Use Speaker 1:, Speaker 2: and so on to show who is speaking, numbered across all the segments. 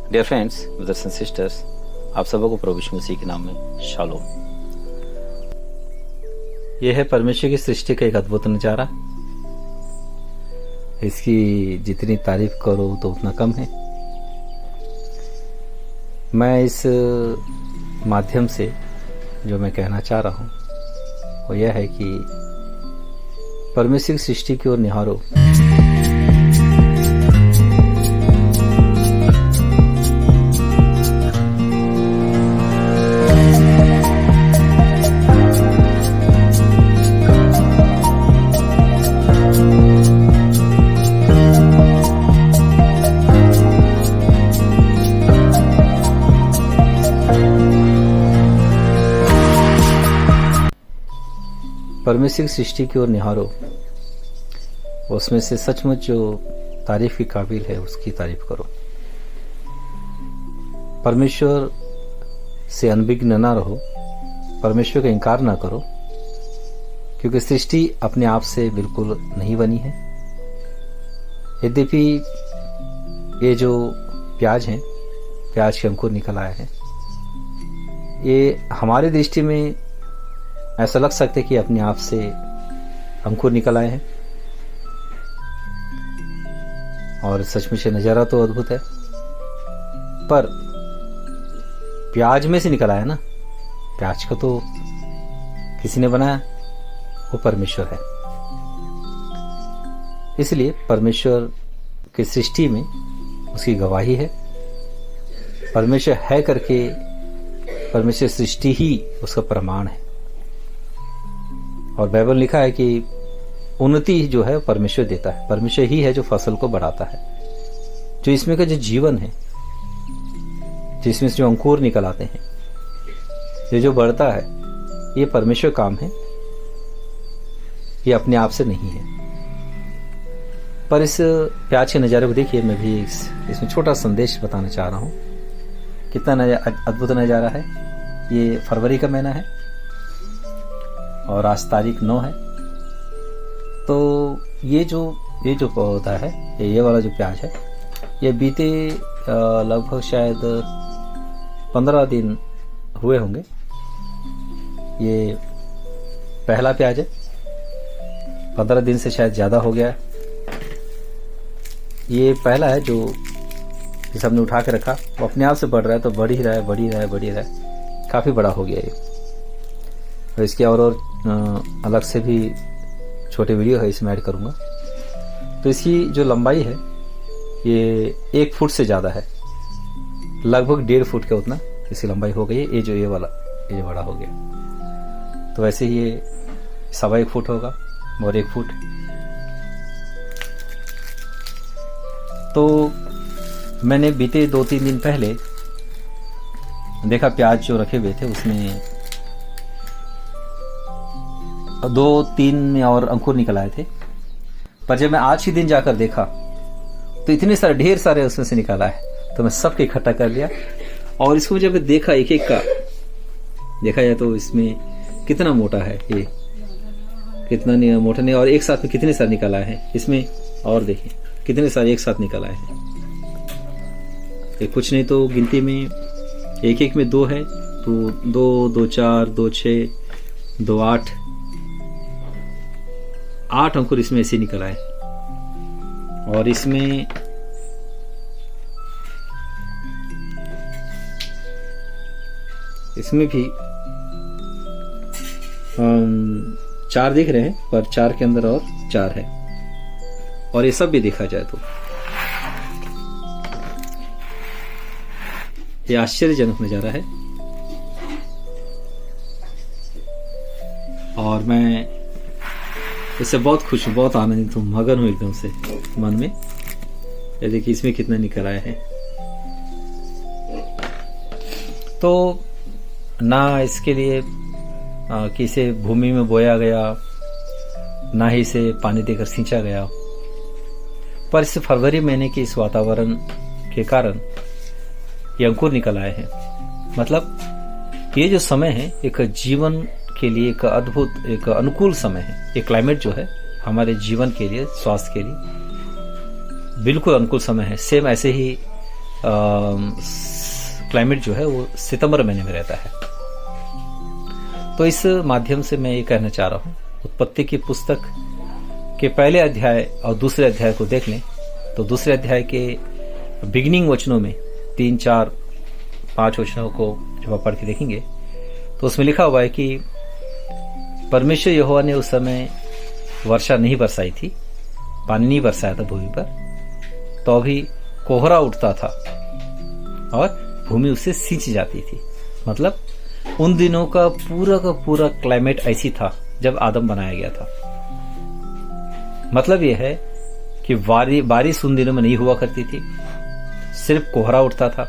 Speaker 1: Dear friends, brothers and sisters, आप सबों को प्रभु यीशु मसीह के नाम में शालोम। यह है परमेश्वर की सृष्टि का एक अद्भुत नजारा। इसकी जितनी तारीफ करो तो उतना कम है। मैं इस माध्यम से जो मैं कहना चाह रहा हूं वो यह है कि परमेश्वर की सृष्टि की ओर निहारो। परमेश्वर की सृष्टि की ओर निहारो, उसमें से सचमुच जो तारीफ की काबिल है उसकी तारीफ करो। परमेश्वर से अनभिज्ञ न रहो, परमेश्वर का इनकार ना करो, क्योंकि सृष्टि अपने आप से बिल्कुल नहीं बनी है। यद्यपि ये जो प्याज हैं, प्याज के अंकुर निकल आए हैं, ये हमारी दृष्टि में ऐसा लग सकता है कि अपने आप से अंकुर निकल आए हैं, और सचमुच नजारा तो अद्भुत है। पर प्याज में से निकल आया ना, प्याज को तो किसी ने बनाया, वो परमेश्वर है। इसलिए परमेश्वर की सृष्टि में उसकी गवाही है। परमेश्वर है करके परमेश्वर सृष्टि ही उसका प्रमाण है। और बाइबल लिखा है कि उन्नति जो है परमेश्वर देता है। परमेश्वर ही है जो फसल को बढ़ाता है। जो इसमें का जो जीवन है, जिसमें से जो अंकुर निकल आते हैं, ये जो बढ़ता है, ये परमेश्वर काम है, ये अपने आप से नहीं है। पर इस प्याज के नज़ारे को देखिए, मैं भी इसमें छोटा संदेश बताना चाह रहा हूँ। कितना अद्भुत नज़ारा है। ये फरवरी का महीना है और आज तारीख 9 है। तो ये जो पौधा है, ये वाला जो प्याज है, ये बीते लगभग शायद 15 दिन हुए होंगे। ये पहला प्याज है, 15 दिन से शायद ज़्यादा हो गया है। ये पहला है जो जिसे हमने उठा के रखा, वो अपने आप से बढ़ रहा है, तो बढ़ ही रहा है, काफ़ी बड़ा हो गया ये। और इसके और अलग से भी छोटे वीडियो है, इसमें ऐड करूंगा। तो इसकी जो लंबाई है ये 1 फुट से ज़्यादा है, लगभग 1.5 फुट का उतना इसकी लंबाई हो गई है। ये जो बड़ा हो गया, तो वैसे ही ये 1.25 फुट होगा और 1 फुट। तो मैंने बीते 2-3 दिन पहले देखा, प्याज जो रखे हुए थे उसमें 2-3 और अंकुर निकल आए थे। पर जब मैं आज ही दिन जाकर देखा तो इतने सारे, ढेर सारे उसमें से निकाला है। तो मैं सबके इकट्ठा कर लिया और इसको जब देखा, एक एक का देखा जाए तो इसमें कितना मोटा है, ये कितना मोटा नहीं, और एक साथ में कितने सारे निकल आए हैं इसमें। और देखिए कितने सारे एक साथ निकल आए हैं। ये कुछ नहीं तो गिनती में एक में 2 है, तो 2, 2, 4, 2, 6, 2, 8 अंकुर इसमें ऐसे निकल आए। और इसमें भी 4 दिख रहे हैं, पर 4 के अंदर और 4 है। और ये सब भी देखा जाए तो ये आश्चर्यजनक नजारा है। और मैं इससे बहुत खुश हूँ, बहुत आनंदित हूँ, मगन हूँ एकदम से मन में। ये देखिए इसमें कितने निकल आए हैं। तो ना इसके लिए किसी भूमि में बोया गया, ना ही इसे पानी देकर सींचा गया, पर इस फरवरी महीने के इस वातावरण के कारण ये अंकुर निकल आए हैं। मतलब ये जो समय है, एक जीवन के लिए एक अद्भुत, एक अनुकूल समय है। ये क्लाइमेट जो है हमारे जीवन के लिए, स्वास्थ्य के लिए बिल्कुल अनुकूल समय है। सेम ऐसे ही क्लाइमेट जो है वो सितंबर महीने में रहता है। तो इस माध्यम से मैं ये कहना चाह रहा हूँ, उत्पत्ति की पुस्तक के पहले अध्याय और दूसरे अध्याय को देख लें तो दूसरे अध्याय के बिगिनिंग वचनों में 3, 4, 5 वचनों को जब आप पढ़ के देखेंगे तो उसमें लिखा हुआ है कि परमेश्वर यहोवा ने उस समय वर्षा नहीं बरसाई थी, पानी नहीं बरसाया था भूमि पर, तो अभी कोहरा उठता था और भूमि उससे सींच जाती थी। मतलब उन दिनों का पूरा क्लाइमेट ऐसी था जब आदम बनाया गया था। मतलब यह है कि बारिश उन दिनों में नहीं हुआ करती थी, सिर्फ कोहरा उठता था,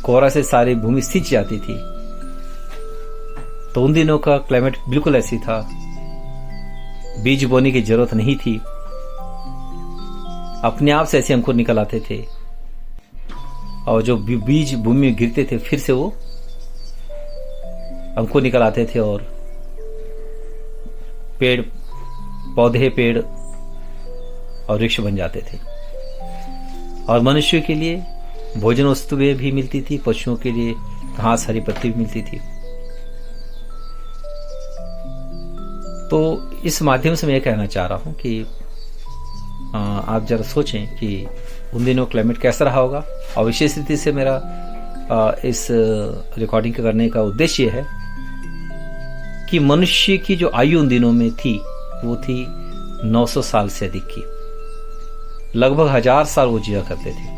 Speaker 1: कोहरा से सारी भूमि सींच जाती थी। तो उन दिनों का क्लाइमेट बिल्कुल ऐसी था, बीज बोने की जरूरत नहीं थी, अपने आप से ऐसे अंकुर निकल आते थे और जो बीज भूमि में गिरते थे फिर से वो अंकुर निकल आते थे और पेड़ और वृक्ष बन जाते थे। और मनुष्यों के लिए भोजन वस्तुएं भी मिलती थी, पशुओं के लिए घास हरी पत्ती भी मिलती थी। तो इस माध्यम से मैं कहना चाह रहा हूं कि आप जरा सोचें कि उन दिनों क्लाइमेट कैसा रहा होगा। और विशेष रीति से मेरा इस रिकॉर्डिंग करने का उद्देश्य यह है कि मनुष्य की जो आयु उन दिनों में थी वो थी 900 साल से अधिक की, लगभग 1000 साल वो जिया करते थे।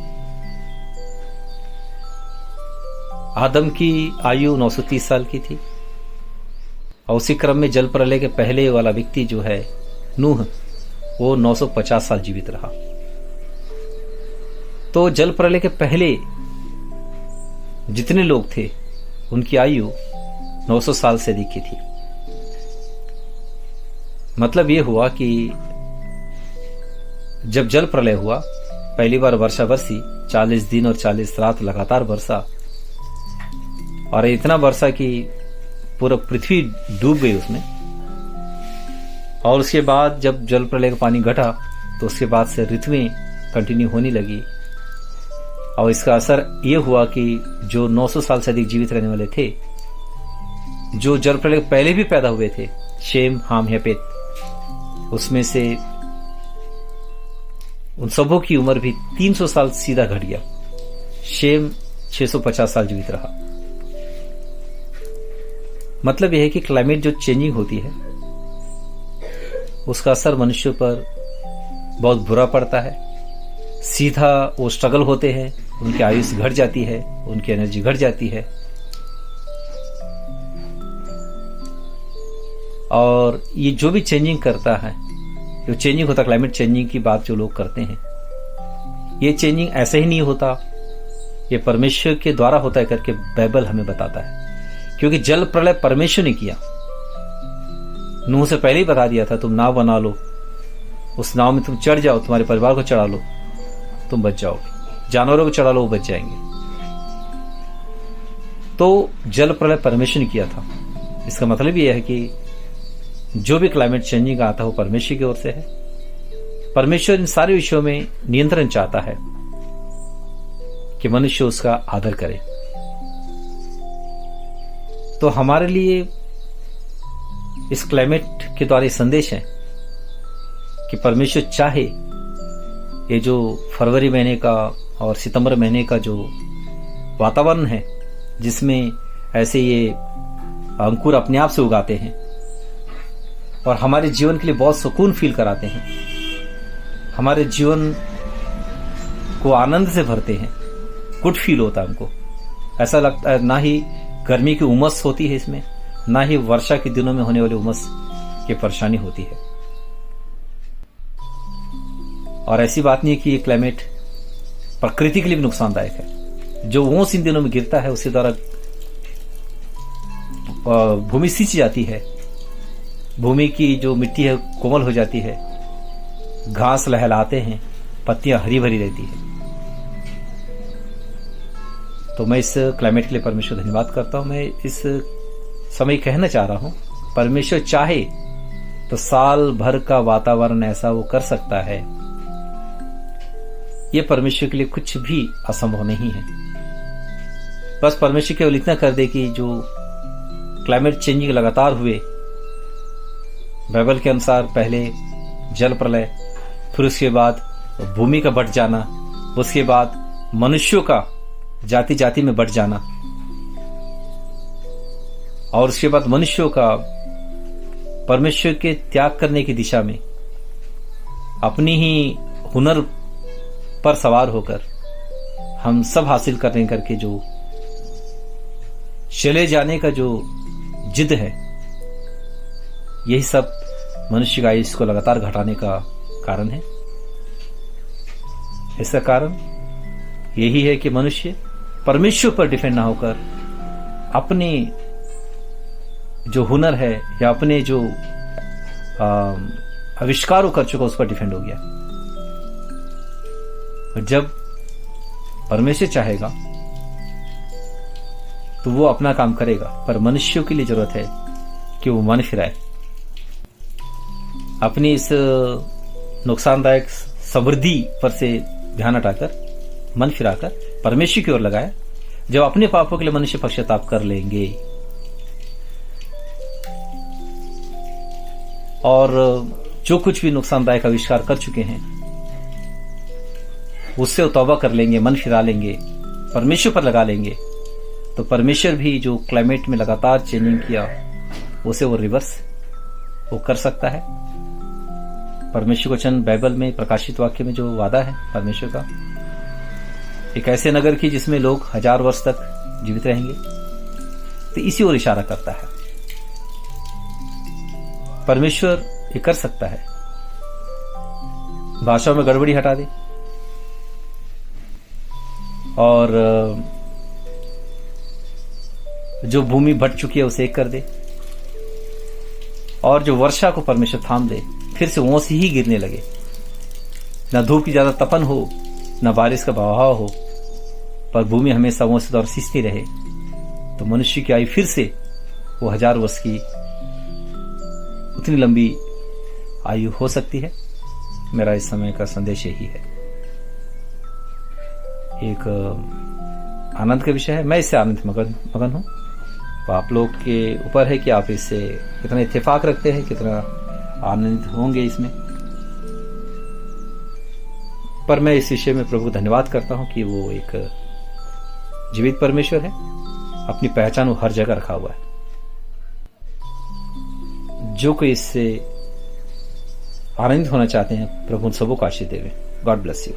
Speaker 1: आदम की आयु 930 साल की थी और उसी क्रम में जल प्रलय के पहले वाला व्यक्ति जो है नूह, वो 950 साल जीवित रहा। तो जल प्रलय के पहले जितने लोग थे उनकी आयु 900 साल से अधिक की थी। मतलब यह हुआ कि जब जल प्रलय हुआ, पहली बार वर्षा बरसी, 40 दिन और 40 रात लगातार बरसा और इतना बरसा कि पूरा पृथ्वी डूब गई उसमें। और उसके बाद जब जल प्रलय का पानी घटा तो उसके बाद से ऋतुएं कंटिन्यू होने लगी और इसका असर यह हुआ कि जो 900 साल से अधिक जीवित रहने वाले थे, जो जल प्रलय पहले भी पैदा हुए थे, शेम, हाम, यपेत, उसमें से उन सबों की उम्र भी 300 साल सीधा घट गया। शेम 650 साल जीवित रहा। मतलब यह है कि क्लाइमेट जो चेंजिंग होती है उसका असर मनुष्यों पर बहुत बुरा पड़ता है। सीधा वो स्ट्रगल होते हैं, उनकी आयुष घट जाती है, उनकी एनर्जी घट जाती है और ये जो भी चेंजिंग करता है, जो चेंजिंग होता, क्लाइमेट चेंजिंग की बात जो लोग करते हैं, ये चेंजिंग ऐसे ही नहीं होता, ये परमेश्वर के द्वारा होता है करके बाइबल हमें बताता है। क्योंकि जल प्रलय परमेश्वर ने किया, नूह से पहले ही बता दिया था, तुम नाव बना लो, उस नाव में तुम चढ़ जाओ, तुम्हारे परिवार को चढ़ा लो, तुम बच जाओगे, जानवरों को चढ़ा लो, वो बच जाएंगे। तो जल प्रलय परमेश्वर ने किया था। इसका मतलब यह है कि जो भी क्लाइमेट चेंजिंग आता है वो परमेश्वर की ओर से है। परमेश्वर इन सारे विषयों में नियंत्रण चाहता है कि मनुष्य उसका आदर करे। तो हमारे लिए इस क्लाइमेट के द्वारा ये संदेश है कि परमेश्वर चाहे ये जो फरवरी महीने का और सितंबर महीने का जो वातावरण है, जिसमें ऐसे ये अंकुर अपने आप से उगाते हैं और हमारे जीवन के लिए बहुत सुकून फील कराते हैं, हमारे जीवन को आनंद से भरते हैं, गुड फील होता है हमको। ऐसा लगता है ना ही गर्मी की उमस होती है इसमें, ना ही वर्षा के दिनों में होने वाली उमस की परेशानी होती है। और ऐसी बात नहीं है कि ये क्लाइमेट प्रकृति के लिए भी नुकसानदायक है। जो ओस इन दिनों में गिरता है उसके द्वारा भूमि सींच जाती है, भूमि की जो मिट्टी है कोमल हो जाती है, घास लहलाते हैं, पत्तियां हरी भरी रहती है। तो मैं इस क्लाइमेट के लिए परमेश्वर धन्यवाद करता हूं। मैं इस समय कहना चाह रहा हूं, परमेश्वर चाहे तो साल भर का वातावरण ऐसा वो कर सकता है ये परमेश्वर के लिए कुछ भी असंभव नहीं है। बस परमेश्वर केवल इतना कर दे कि जो क्लाइमेट चेंजिंग लगातार हुए, बाइबल के अनुसार पहले जल प्रलय, फिर उसके बाद भूमि का बट जाना, उसके बाद मनुष्यों का जाति जाति में बट जाना, और उसके बाद मनुष्यों का परमेश्वर के त्याग करने की दिशा में अपनी ही हुनर पर सवार होकर हम सब हासिल करने करके जो चले जाने का जो जिद है, यही सब मनुष्य का आयुष्य को लगातार घटाने का कारण है। इसका कारण यही है कि मनुष्य परमेश्वर पर डिपेंड ना होकर अपने जो हुनर है या अपने जो आविष्कार वो कर चुका उस पर डिपेंड हो गया। और जब परमेश्वर चाहेगा तो वो अपना काम करेगा, पर मनुष्यों के लिए जरूरत है कि वो मन फिराए, अपनी इस नुकसानदायक समृद्धि पर से ध्यान हटाकर मन फिराकर परमेश्वर की ओर लगाए। जब अपने पापों के लिए मनुष्य पश्चाताप कर लेंगे और जो कुछ भी नुकसानदायक आविष्कार कर चुके हैं उससे वो तौबा कर लेंगे, मन फिरा लेंगे, परमेश्वर पर लगा लेंगे, तो परमेश्वर भी जो क्लाइमेट में लगातार चेंजिंग किया उसे वो रिवर्स वो कर सकता है। परमेश्वर वचन बाइबल में प्रकाशित वाक्य में जो वादा है परमेश्वर का, एक ऐसे नगर की जिसमें लोग 1000 वर्ष तक जीवित रहेंगे, तो इसी ओर इशारा करता है। परमेश्वर ये कर सकता है, भाषाओं में गड़बड़ी हटा दे और जो भूमि भट चुकी है उसे एक कर दे, और जो वर्षा को परमेश्वर थाम दे, फिर से ओस ही गिरने लगे, न धूप की ज्यादा तपन हो, न बारिश का बहाव हो, पर भूमि हमेशा ओस और सिसती रहे, तो मनुष्य की आयु फिर से वो 1000 वर्ष की उतनी लंबी आयु हो सकती है। मेरा इस समय का संदेश यही है। एक आनंद का विषय है, मैं इससे आनंद मगन हूं। तो आप लोग के ऊपर है कि आप इससे कितना इत्तेफाक रखते हैं, कितना आनंदित होंगे इसमें। पर मैं इस विषय में प्रभु को धन्यवाद करता हूं कि वो एक जीवित परमेश्वर है, अपनी पहचान वो हर जगह रखा हुआ है। जो कोई इससे आनंदित होना चाहते हैं, प्रभु उन सबों को आशीष देवे। God bless you.